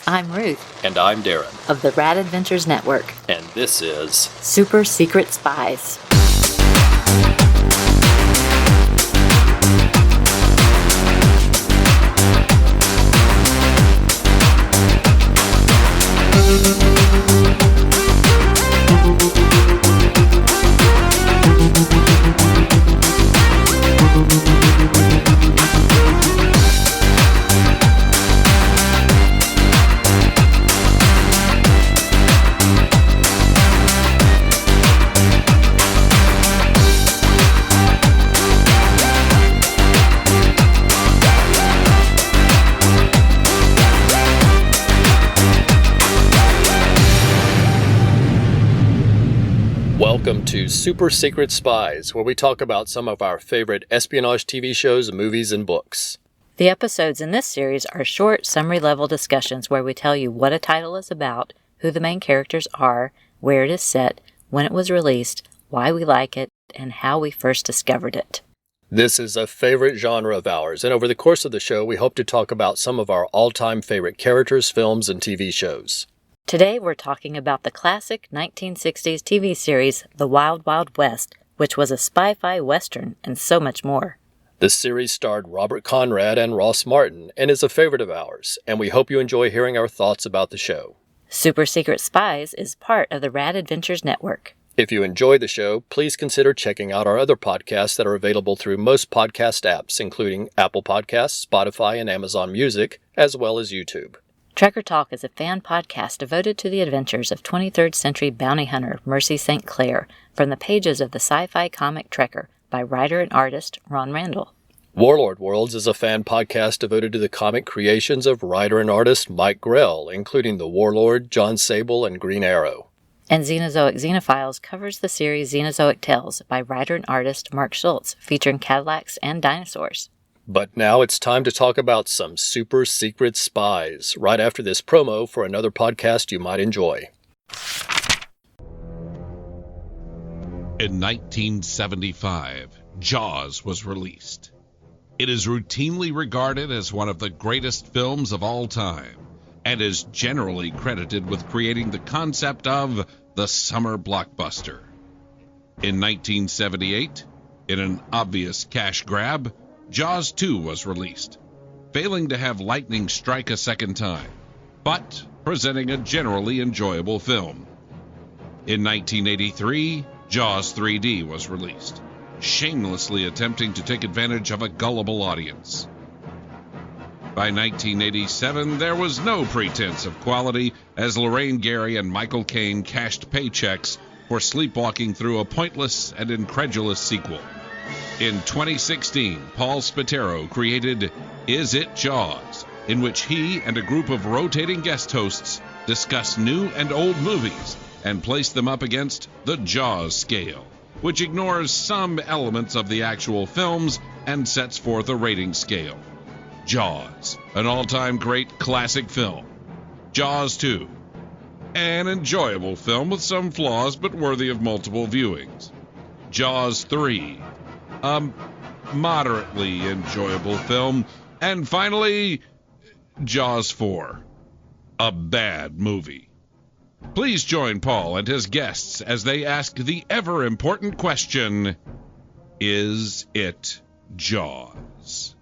I'm Ruth. And I'm Darren. Of the Rad Adventures Network. And this is Super Secret Spies. Welcome to Super Secret Spies, where we talk about some of our favorite espionage TV shows, movies, and books. The episodes in this series are short, summary-level discussions where we tell you what a title is about, who the main characters are, where it is set, when it was released, why we like it, and how we first discovered it. This is a favorite genre of ours, and over the course of the show, we hope to talk about some of our all-time favorite characters, films, and TV shows. Today we're talking about the classic 1960s TV series The Wild Wild West, which was a sci-fi western, and so much more. This series starred Robert Conrad and Ross Martin, and is a favorite of ours, and we hope you enjoy hearing our thoughts about the show. Super Secret Spies is part of the Rad Adventures Network. If you enjoy the show, please consider checking out our other podcasts that are available through most podcast apps, including Apple Podcasts, Spotify, and Amazon Music, as well as YouTube. Trekker Talk is a fan podcast devoted to the adventures of 23rd century bounty hunter Mercy St. Clair from the pages of the Sci-Fi comic Trekker by writer and artist Ron Randall. Warlord Worlds is a fan podcast devoted to the comic creations of writer and artist Mike Grell, including The Warlord, John Sable, and Green Arrow. And Xenozoic Xenophiles covers the series Xenozoic Tales by writer and artist Mark Schultz, featuring Cadillacs and dinosaurs. But now it's time to talk about some Super Secret Spies, right after this promo for another podcast you might enjoy. In 1975, Jaws was released. It is routinely regarded as one of the greatest films of all time, and is generally credited with creating the concept of the summer blockbuster. In 1978, in an obvious cash grab, Jaws 2 was released, failing to have lightning strike a second time, but presenting a generally enjoyable film. In 1983, Jaws 3D was released, shamelessly attempting to take advantage of a gullible audience. By 1987, there was no pretense of quality as Lorraine Gary and Michael Caine cashed paychecks for sleepwalking through a pointless and incredulous sequel. In 2016, Paul Spatero created Is It Jaws?, in which he and a group of rotating guest hosts discuss new and old movies and place them up against the Jaws scale, which ignores some elements of the actual films and sets forth a rating scale. Jaws, an all-time great classic film. Jaws 2, an enjoyable film with some flaws but worthy of multiple viewings. Jaws 3, a moderately enjoyable film. And finally, Jaws 4, a bad movie. Please join Paul and his guests as they ask the ever-important question, is it Jaws?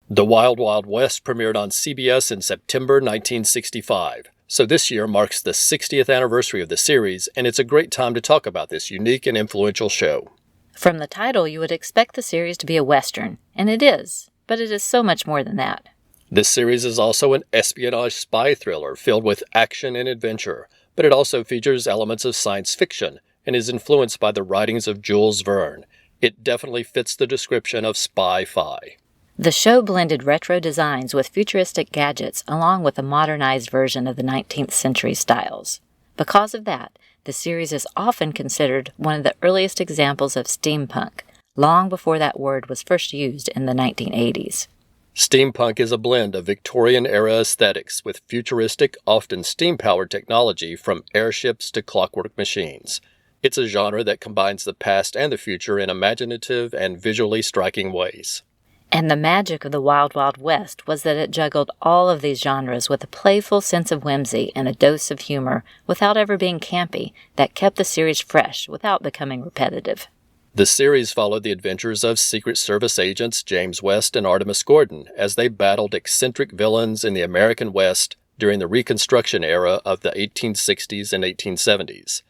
The Wild Wild West premiered on CBS in September 1965. So this year marks the 60th anniversary of the series, and it's a great time to talk about this unique and influential show. From the title, you would expect the series to be a western, and it is, but it is so much more than that. This series is also an espionage spy thriller filled with action and adventure, but it also features elements of science fiction and is influenced by the writings of Jules Verne. It definitely fits the description of Sci-Fi. The show blended retro designs with futuristic gadgets along with a modernized version of the 19th century styles. Because of that, the series is often considered one of the earliest examples of steampunk, long before that word was first used in the 1980s. Steampunk is a blend of Victorian-era aesthetics with futuristic, often steam-powered technology from airships to clockwork machines. It's a genre that combines the past and the future in imaginative and visually striking ways. And the magic of the Wild Wild West was that it juggled all of these genres with a playful sense of whimsy and a dose of humor without ever being campy that kept the series fresh without becoming repetitive. The series followed the adventures of Secret Service agents James West and Artemis Gordon as they battled eccentric villains in the American West during the Reconstruction era of the 1860s and 1870s.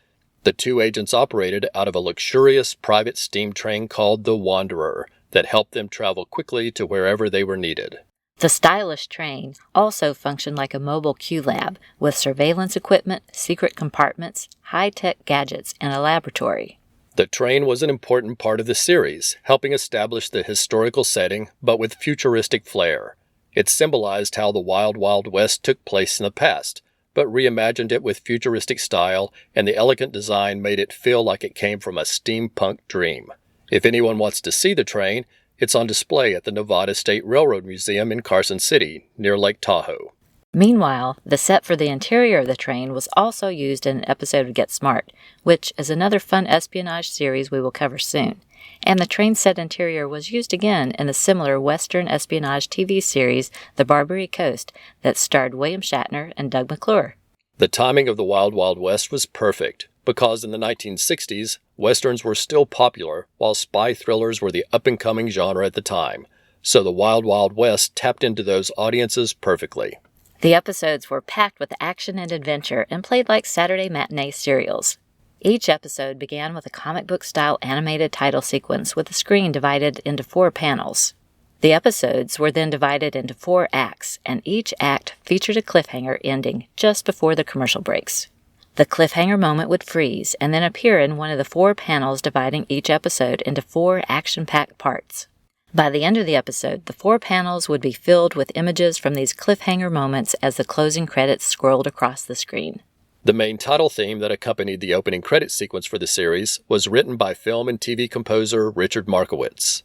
The two agents operated out of a luxurious private steam train called the Wanderer that helped them travel quickly to wherever they were needed. The stylish train also functioned like a mobile Q lab with surveillance equipment, secret compartments, high-tech gadgets, and a laboratory. The train was an important part of the series, helping establish the historical setting, but with futuristic flair. It symbolized how the Wild Wild West took place in the past, but reimagined it with futuristic style, and the elegant design made it feel like it came from a steampunk dream. If anyone wants to see the train, it's on display at the Nevada State Railroad Museum in Carson City, near Lake Tahoe. Meanwhile, the set for the interior of the train was also used in an episode of Get Smart, which is another fun espionage series we will cover soon. And the train set interior was used again in a similar Western espionage TV series, The Barbary Coast, that starred William Shatner and Doug McClure. The timing of the Wild Wild West was perfect, because in the 1960s, Westerns were still popular, while spy thrillers were the up-and-coming genre at the time. So the Wild Wild West tapped into those audiences perfectly. The episodes were packed with action and adventure and played like Saturday matinee serials. Each episode began with a comic book-style animated title sequence with the screen divided into 4 panels. The episodes were then divided into 4 acts, and each act featured a cliffhanger ending just before the commercial breaks. The cliffhanger moment would freeze and then appear in one of the 4 panels dividing each episode into 4 action-packed parts. By the end of the episode, the 4 panels would be filled with images from these cliffhanger moments as the closing credits scrolled across the screen. The main title theme that accompanied the opening credit sequence for the series was written by film and TV composer Richard Markowitz.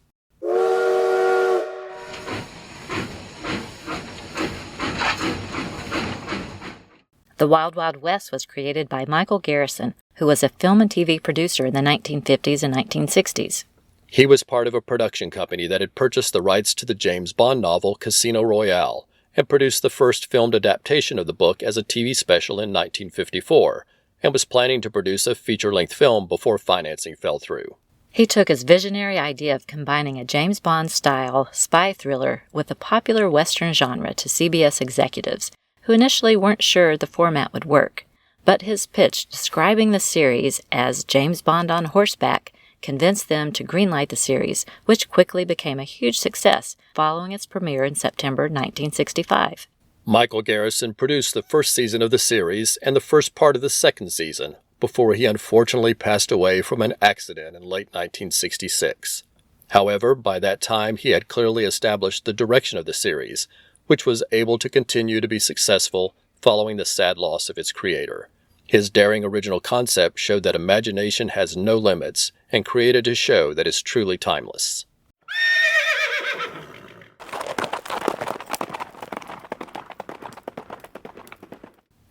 The Wild Wild West was created by Michael Garrison, who was a film and TV producer in the 1950s and 1960s. He was part of a production company that had purchased the rights to the James Bond novel Casino Royale and produced the first filmed adaptation of the book as a TV special in 1954, and was planning to produce a feature-length film before financing fell through. He took his visionary idea of combining a James Bond-style spy thriller with the popular Western genre to CBS executives, who initially weren't sure the format would work, but his pitch describing the series as James Bond on horseback convinced them to greenlight the series, which quickly became a huge success following its premiere in September 1965. Michael Garrison produced the first season of the series and the first part of the second season, before he unfortunately passed away from an accident in late 1966. However, by that time he had clearly established the direction of the series, which was able to continue to be successful following the sad loss of its creator. His daring original concept showed that imagination has no limits and created a show that is truly timeless.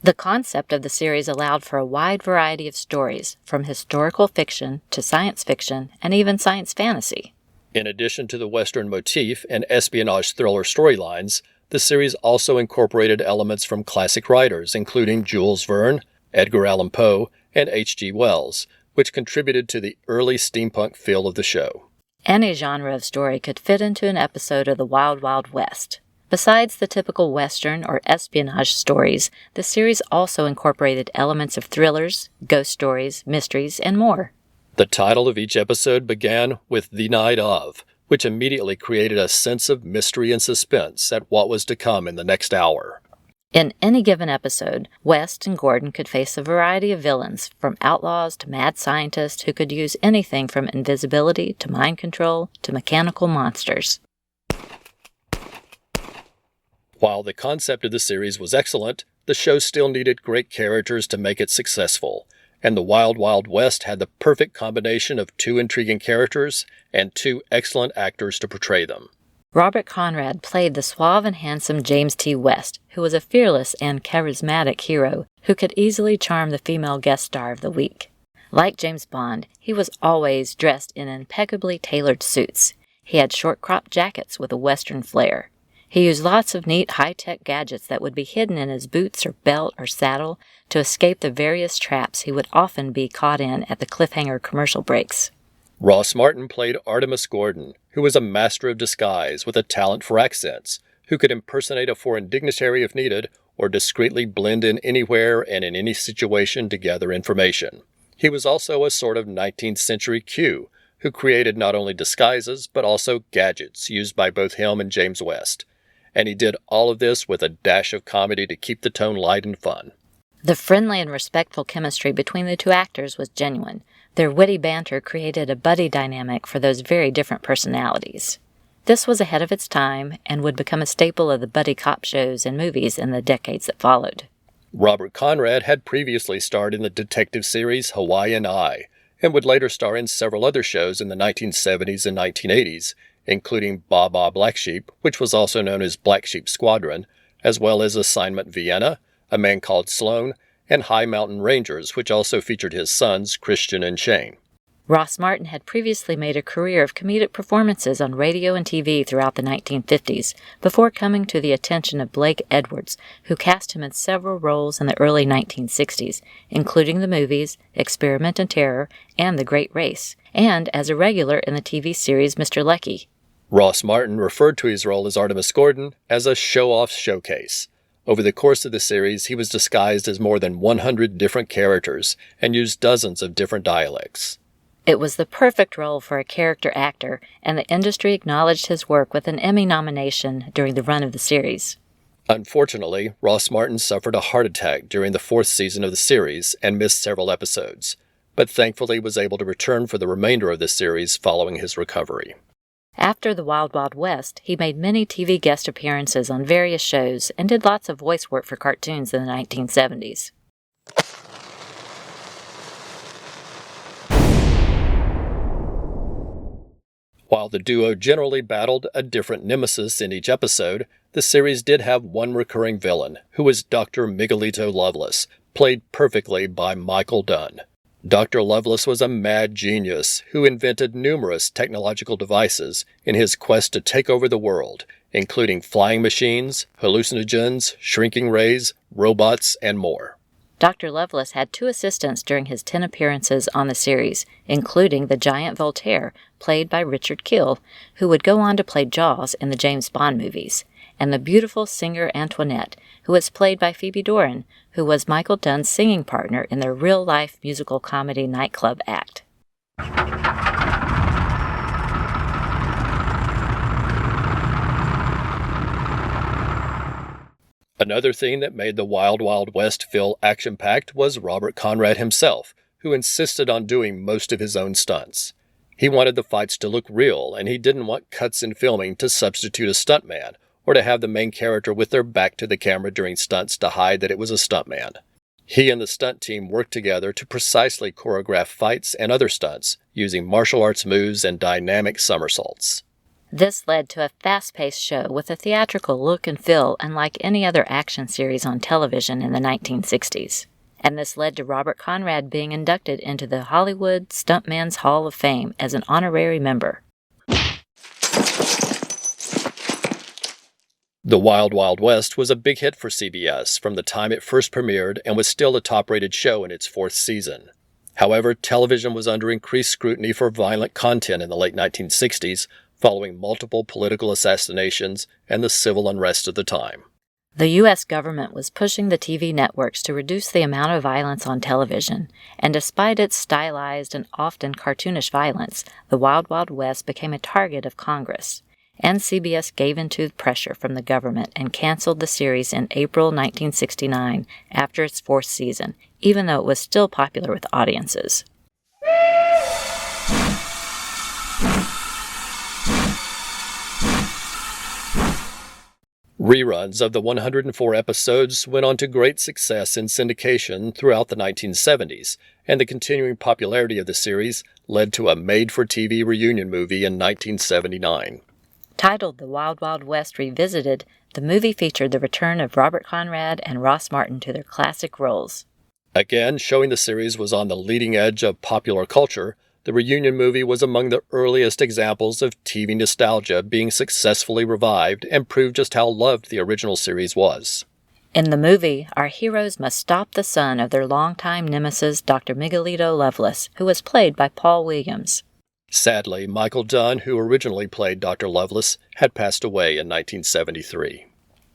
The concept of the series allowed for a wide variety of stories, from historical fiction to science fiction and even science fantasy. In addition to the Western motif and espionage thriller storylines, the series also incorporated elements from classic writers, including Jules Verne, Edgar Allan Poe, and H.G. Wells, which contributed to the early steampunk feel of the show. Any genre of story could fit into an episode of the Wild Wild West. Besides the typical Western or espionage stories, the series also incorporated elements of thrillers, ghost stories, mysteries, and more. The title of each episode began with "The Night of," which immediately created a sense of mystery and suspense at what was to come in the next hour. In any given episode, West and Gordon could face a variety of villains, from outlaws to mad scientists who could use anything from invisibility to mind control to mechanical monsters. While the concept of the series was excellent, the show still needed great characters to make it successful, and the Wild Wild West had the perfect combination of 2 intriguing characters and 2 excellent actors to portray them. Robert Conrad played the suave and handsome James T. West, who was a fearless and charismatic hero who could easily charm the female guest star of the week. Like James Bond, he was always dressed in impeccably tailored suits. He had short-cropped jackets with a Western flair. He used lots of neat high-tech gadgets that would be hidden in his boots or belt or saddle to escape the various traps he would often be caught in at the cliffhanger commercial breaks. Ross Martin played Artemis Gordon, who was a master of disguise with a talent for accents, who could impersonate a foreign dignitary if needed, or discreetly blend in anywhere and in any situation to gather information. He was also a sort of 19th century Q, who created not only disguises, but also gadgets used by both him and James West. And he did all of this with a dash of comedy to keep the tone light and fun. The friendly and respectful chemistry between the two actors was genuine. Their witty banter created a buddy dynamic for those very different personalities. This was ahead of its time and would become a staple of the buddy cop shows and movies in the decades that followed. Robert Conrad had previously starred in the detective series Hawaiian Eye, and would later star in several other shows in the 1970s and 1980s, including Ba Ba Black Sheep, which was also known as Black Sheep Squadron, as well as Assignment Vienna, A Man Called Sloan, and High Mountain Rangers, which also featured his sons, Christian and Shane. Ross Martin had previously made a career of comedic performances on radio and TV throughout the 1950s, before coming to the attention of Blake Edwards, who cast him in several roles in the early 1960s, including the movies Experiment in Terror and The Great Race, and as a regular in the TV series Mr. Leckie. Ross Martin referred to his role as Artemis Gordon as a show-off showcase. Over the course of the series, he was disguised as more than 100 different characters and used dozens of different dialects. It was the perfect role for a character actor, and the industry acknowledged his work with an Emmy nomination during the run of the series. Unfortunately, Ross Martin suffered a heart attack during the 4th season of the series and missed several episodes, but thankfully was able to return for the remainder of the series following his recovery. After the Wild Wild West, he made many TV guest appearances on various shows and did lots of voice work for cartoons in the 1970s. While the duo generally battled a different nemesis in each episode, the series did have one recurring villain, who was Dr. Miguelito Loveless, played perfectly by Michael Dunn. Dr. Loveless was a mad genius who invented numerous technological devices in his quest to take over the world, including flying machines, hallucinogens, shrinking rays, robots, and more. Dr. Loveless had 2 assistants during his 10 appearances on the series, including the giant Voltaire, played by Richard Kiel, who would go on to play Jaws in the James Bond movies, and the beautiful singer Antoinette, who was played by Phoebe Doran, who was Michael Dunn's singing partner in their real-life musical comedy nightclub act. Another thing that made the Wild Wild West feel action-packed was Robert Conrad himself, who insisted on doing most of his own stunts. He wanted the fights to look real, and he didn't want cuts in filming to substitute a stuntman, or to have the main character with their back to the camera during stunts to hide that it was a stuntman. He and the stunt team worked together to precisely choreograph fights and other stunts, using martial arts moves and dynamic somersaults. This led to a fast-paced show with a theatrical look and feel unlike any other action series on television in the 1960s. And this led to Robert Conrad being inducted into the Hollywood Stuntman's Hall of Fame as an honorary member. The Wild Wild West was a big hit for CBS from the time it first premiered and was still a top-rated show in its 4th season. However, television was under increased scrutiny for violent content in the late 1960s, following multiple political assassinations and the civil unrest of the time. The U.S. government was pushing the TV networks to reduce the amount of violence on television, and despite its stylized and often cartoonish violence, the Wild Wild West became a target of Congress. And CBS gave in to pressure from the government and canceled the series in April 1969 after its 4th season, even though it was still popular with audiences. Reruns of the 104 episodes went on to great success in syndication throughout the 1970s, and the continuing popularity of the series led to a made-for-TV reunion movie in 1979. Titled The Wild Wild West Revisited, the movie featured the return of Robert Conrad and Ross Martin to their classic roles. Again, showing the series was on the leading edge of popular culture, the reunion movie was among the earliest examples of TV nostalgia being successfully revived and proved just how loved the original series was. In the movie, our heroes must stop the son of their longtime nemesis, Dr. Miguelito Lovelace, who was played by Paul Williams. Sadly, Michael Dunn, who originally played Dr. Lovelace, had passed away in 1973.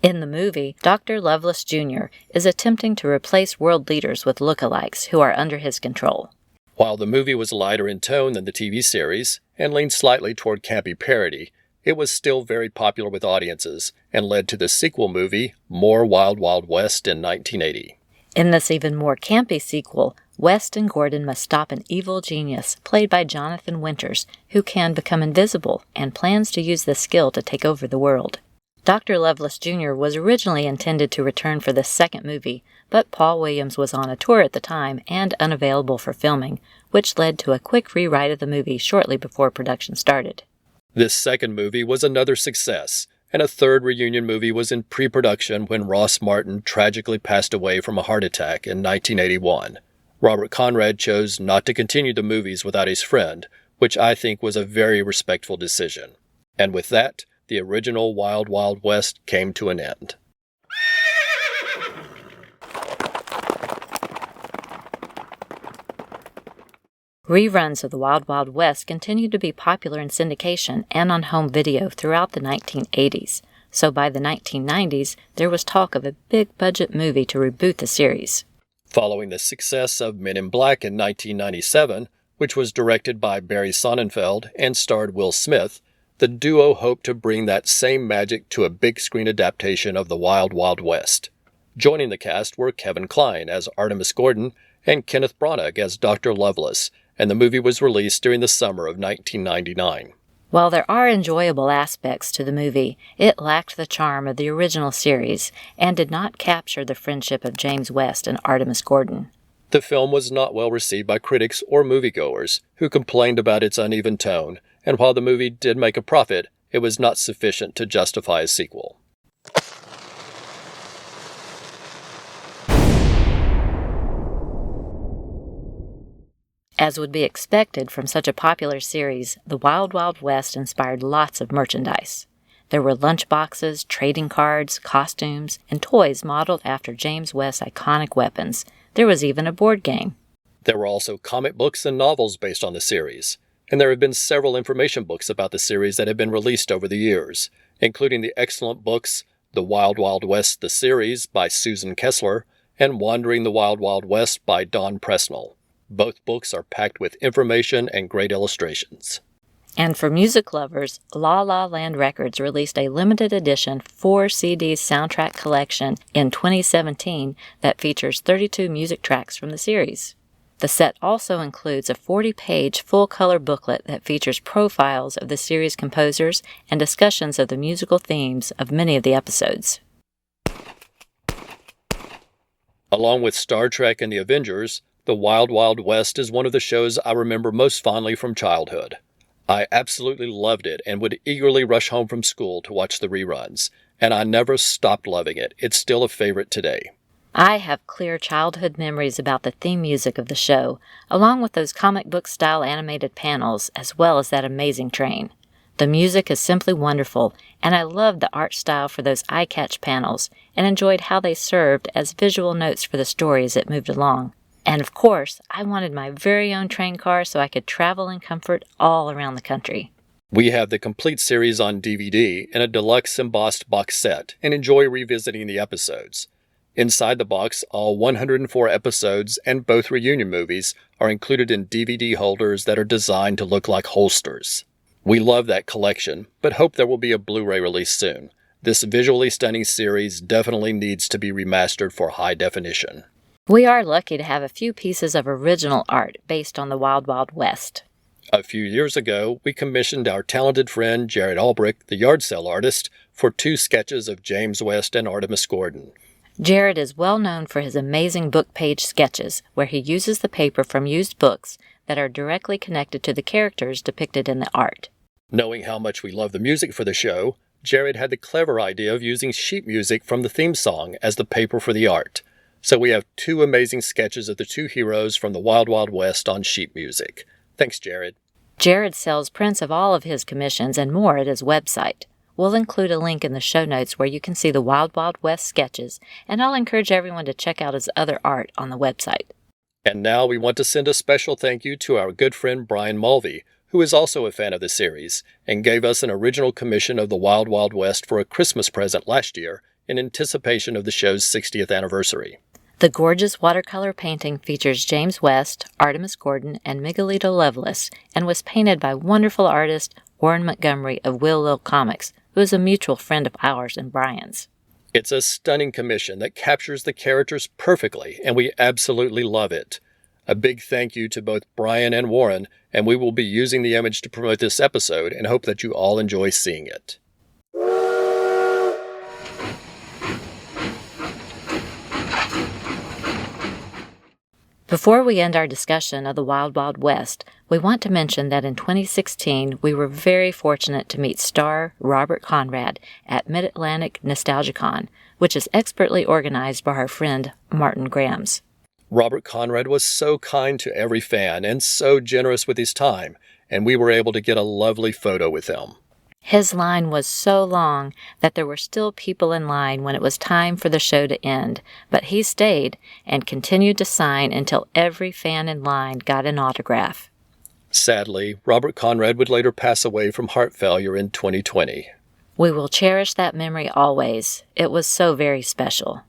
In the movie, Dr. Lovelace Jr. is attempting to replace world leaders with lookalikes who are under his control. While the movie was lighter in tone than the TV series and leaned slightly toward campy parody, it was still very popular with audiences and led to the sequel movie, More Wild Wild West, in 1980. In this even more campy sequel, West and Gordon must stop an evil genius played by Jonathan Winters, who can become invisible and plans to use this skill to take over the world. Dr. Lovelace Jr. was originally intended to return for the second movie, but Paul Williams was on a tour at the time and unavailable for filming, which led to a quick rewrite of the movie shortly before production started. This second movie was another success, and a third reunion movie was in pre-production when Ross Martin tragically passed away from a heart attack in 1981. Robert Conrad chose not to continue the movies without his friend, which I think was a very respectful decision. And with that, the original Wild Wild West came to an end. Reruns of the Wild Wild West continued to be popular in syndication and on home video throughout the 1980s, so by the 1990s, there was talk of a big-budget movie to reboot the series. Following the success of Men in Black in 1997, which was directed by Barry Sonnenfeld and starred Will Smith, the duo hoped to bring that same magic to a big-screen adaptation of the Wild Wild West. Joining the cast were Kevin Kline as Artemis Gordon and Kenneth Branagh as Dr. Lovelace, and the movie was released during the summer of 1999. While there are enjoyable aspects to the movie, it lacked the charm of the original series and did not capture the friendship of James West and Artemis Gordon. The film was not well received by critics or moviegoers, who complained about its uneven tone, and while the movie did make a profit, it was not sufficient to justify a sequel. As would be expected from such a popular series, the Wild Wild West inspired lots of merchandise. There were lunchboxes, trading cards, costumes, and toys modeled after James West's iconic weapons. There was even a board game. There were also comic books and novels based on the series, and there have been several information books about the series that have been released over the years, including the excellent books The Wild Wild West, the Series by Susan Kessler, and Wandering the Wild Wild West by Don Presnell. Both books are packed with information and great illustrations. And for music lovers, La La Land Records released a limited edition 4-CD soundtrack collection in 2017 that features 32 music tracks from the series. The set also includes a 40-page full-color booklet that features profiles of the series composers and discussions of the musical themes of many of the episodes. Along with Star Trek and the Avengers, The Wild Wild West is one of the shows I remember most fondly from childhood. I absolutely loved it and would eagerly rush home from school to watch the reruns, and I never stopped loving it. It's still a favorite today. I have clear childhood memories about the theme music of the show, along with those comic book-style animated panels, as well as that amazing train. The music is simply wonderful, and I loved the art style for those eye-catch panels, and enjoyed how they served as visual notes for the story as it moved along. And of course, I wanted my very own train car so I could travel in comfort all around the country. We have the complete series on DVD in a deluxe embossed box set and enjoy revisiting the episodes. Inside the box, all 104 episodes and both reunion movies are included in DVD holders that are designed to look like holsters. We love that collection, but hope there will be a Blu-ray release soon. This visually stunning series definitely needs to be remastered for high definition. We are lucky to have a few pieces of original art based on the Wild Wild West. A few years ago, we commissioned our talented friend Jared Albrick, the yard sale artist, for 2 sketches of James West and Artemis Gordon. Jared is well known for his amazing book page sketches, where he uses the paper from used books that are directly connected to the characters depicted in the art. Knowing how much we love the music for the show, Jared had the clever idea of using sheet music from the theme song as the paper for the art. So we have 2 amazing sketches of the 2 heroes from the Wild Wild West on sheet music. Thanks, Jared. Jared sells prints of all of his commissions and more at his website. We'll include a link in the show notes where you can see the Wild Wild West sketches, and I'll encourage everyone to check out his other art on the website. And now we want to send a special thank you to our good friend Brian Mulvey, who is also a fan of the series, and gave us an original commission of the Wild Wild West for a Christmas present last year in anticipation of the show's 60th anniversary. The gorgeous watercolor painting features James West, Artemis Gordon, and Miguelito Lovelace, and was painted by wonderful artist Warren Montgomery of Will Lil Comics, who is a mutual friend of ours and Brian's. It's a stunning commission that captures the characters perfectly, and we absolutely love it. A big thank you to both Brian and Warren, and we will be using the image to promote this episode and hope that you all enjoy seeing it. Before we end our discussion of the Wild Wild West, we want to mention that in 2016 we were very fortunate to meet star Robert Conrad at Mid-Atlantic Nostalgicon, which is expertly organized by our friend Martin Grams. Robert Conrad was so kind to every fan and so generous with his time, and we were able to get a lovely photo with him. His line was so long that there were still people in line when it was time for the show to end, but he stayed and continued to sign until every fan in line got an autograph. Sadly, Robert Conrad would later pass away from heart failure in 2020. We will cherish that memory always. It was so very special.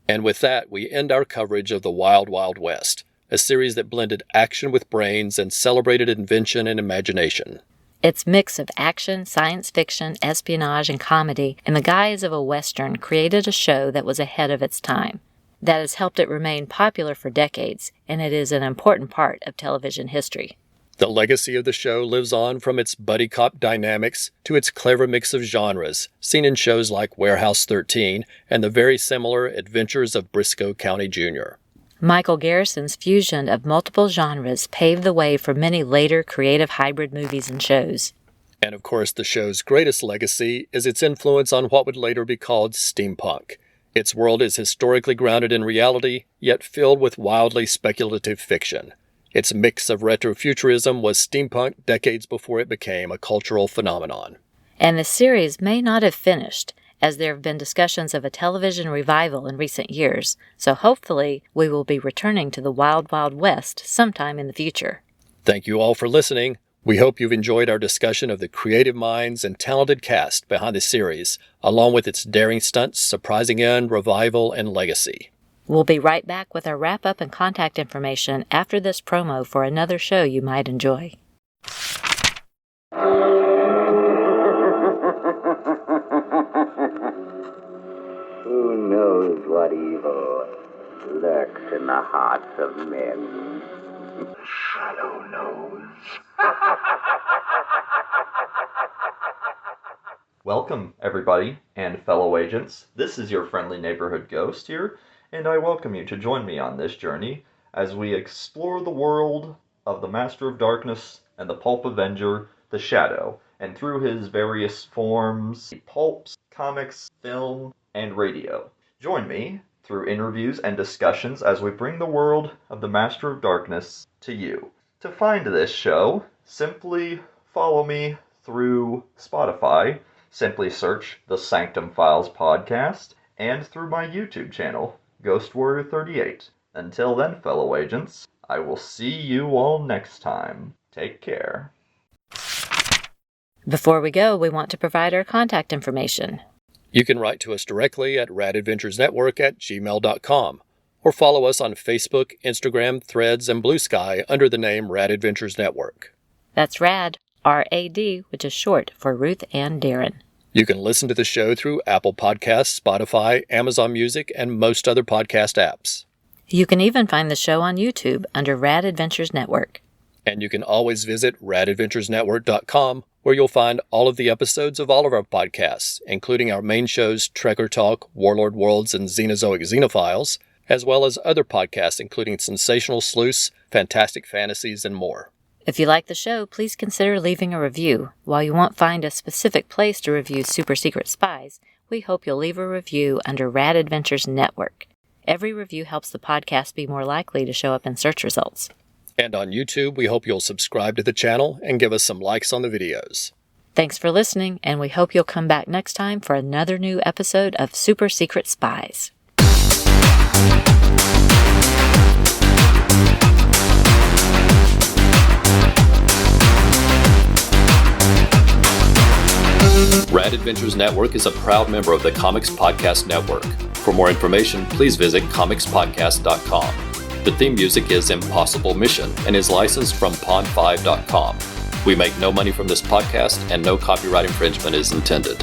And with that, we end our coverage of the Wild Wild West, a series that blended action with brains and celebrated invention and imagination. Its mix of action, science fiction, espionage, and comedy in the guise of a Western created a show that was ahead of its time. That has helped it remain popular for decades, and it is an important part of television history. The legacy of the show lives on from its buddy cop dynamics to its clever mix of genres, seen in shows like Warehouse 13 and the very similar Adventures of Briscoe County Jr. Michael Garrison's fusion of multiple genres paved the way for many later creative hybrid movies and shows. And of course, the show's greatest legacy is its influence on what would later be called steampunk. Its world is historically grounded in reality, yet filled with wildly speculative fiction. Its mix of retrofuturism was steampunk decades before it became a cultural phenomenon. And the series may not have finished, as there have been discussions of a television revival in recent years, so hopefully we will be returning to the Wild Wild West sometime in the future. Thank you all for listening. We hope you've enjoyed our discussion of the creative minds and talented cast behind the series, along with its daring stunts, surprising end, revival, and legacy. We'll be right back with our wrap-up and contact information after this promo for another show you might enjoy. Who knows what evil lurks in the hearts of men? Shadow knows. Welcome, everybody, and fellow agents. This is your friendly neighborhood ghost here, and I welcome you to join me on this journey as we explore the world of the Master of Darkness and the Pulp Avenger, the Shadow, and through his various forms, pulps, comics, film, and radio. Join me through interviews and discussions as we bring the world of the Master of Darkness to you. To find this show, simply follow me through Spotify. Simply search the Sanctum Files podcast, and through my YouTube channel, Ghost Warrior 38. Until then, fellow agents, I will see you all next time. Take care. Before we go, we want to provide our contact information. You can write to us directly at radadventuresnetwork@gmail.com, or follow us on Facebook, Instagram, Threads, and Blue Sky under the name Rad Adventures Network. That's RAD, R-A-D, which is short for Ruth Ann Darren. You can listen to the show through Apple Podcasts, Spotify, Amazon Music, and most other podcast apps. You can even find the show on YouTube under Rad Adventures Network. And you can always visit radadventuresnetwork.com, where you'll find all of the episodes of all of our podcasts, including our main shows Trekker Talk, Warlord Worlds, and Xenozoic Xenophiles, as well as other podcasts including Sensational Sleuths, Fantastic Fantasies, and more. If you like the show, please consider leaving a review. While you won't find a specific place to review Super Secret Spies, we hope you'll leave a review under Rad Adventures Network. Every review helps the podcast be more likely to show up in search results. And on YouTube, we hope you'll subscribe to the channel and give us some likes on the videos. Thanks for listening, and we hope you'll come back next time for another new episode of Super Secret Spies. Rad Adventures Network is a proud member of the Comics Podcast Network. For more information, please visit comicspodcast.com. The theme music is Impossible Mission and is licensed from pond5.com. We make no money from this podcast and no copyright infringement is intended.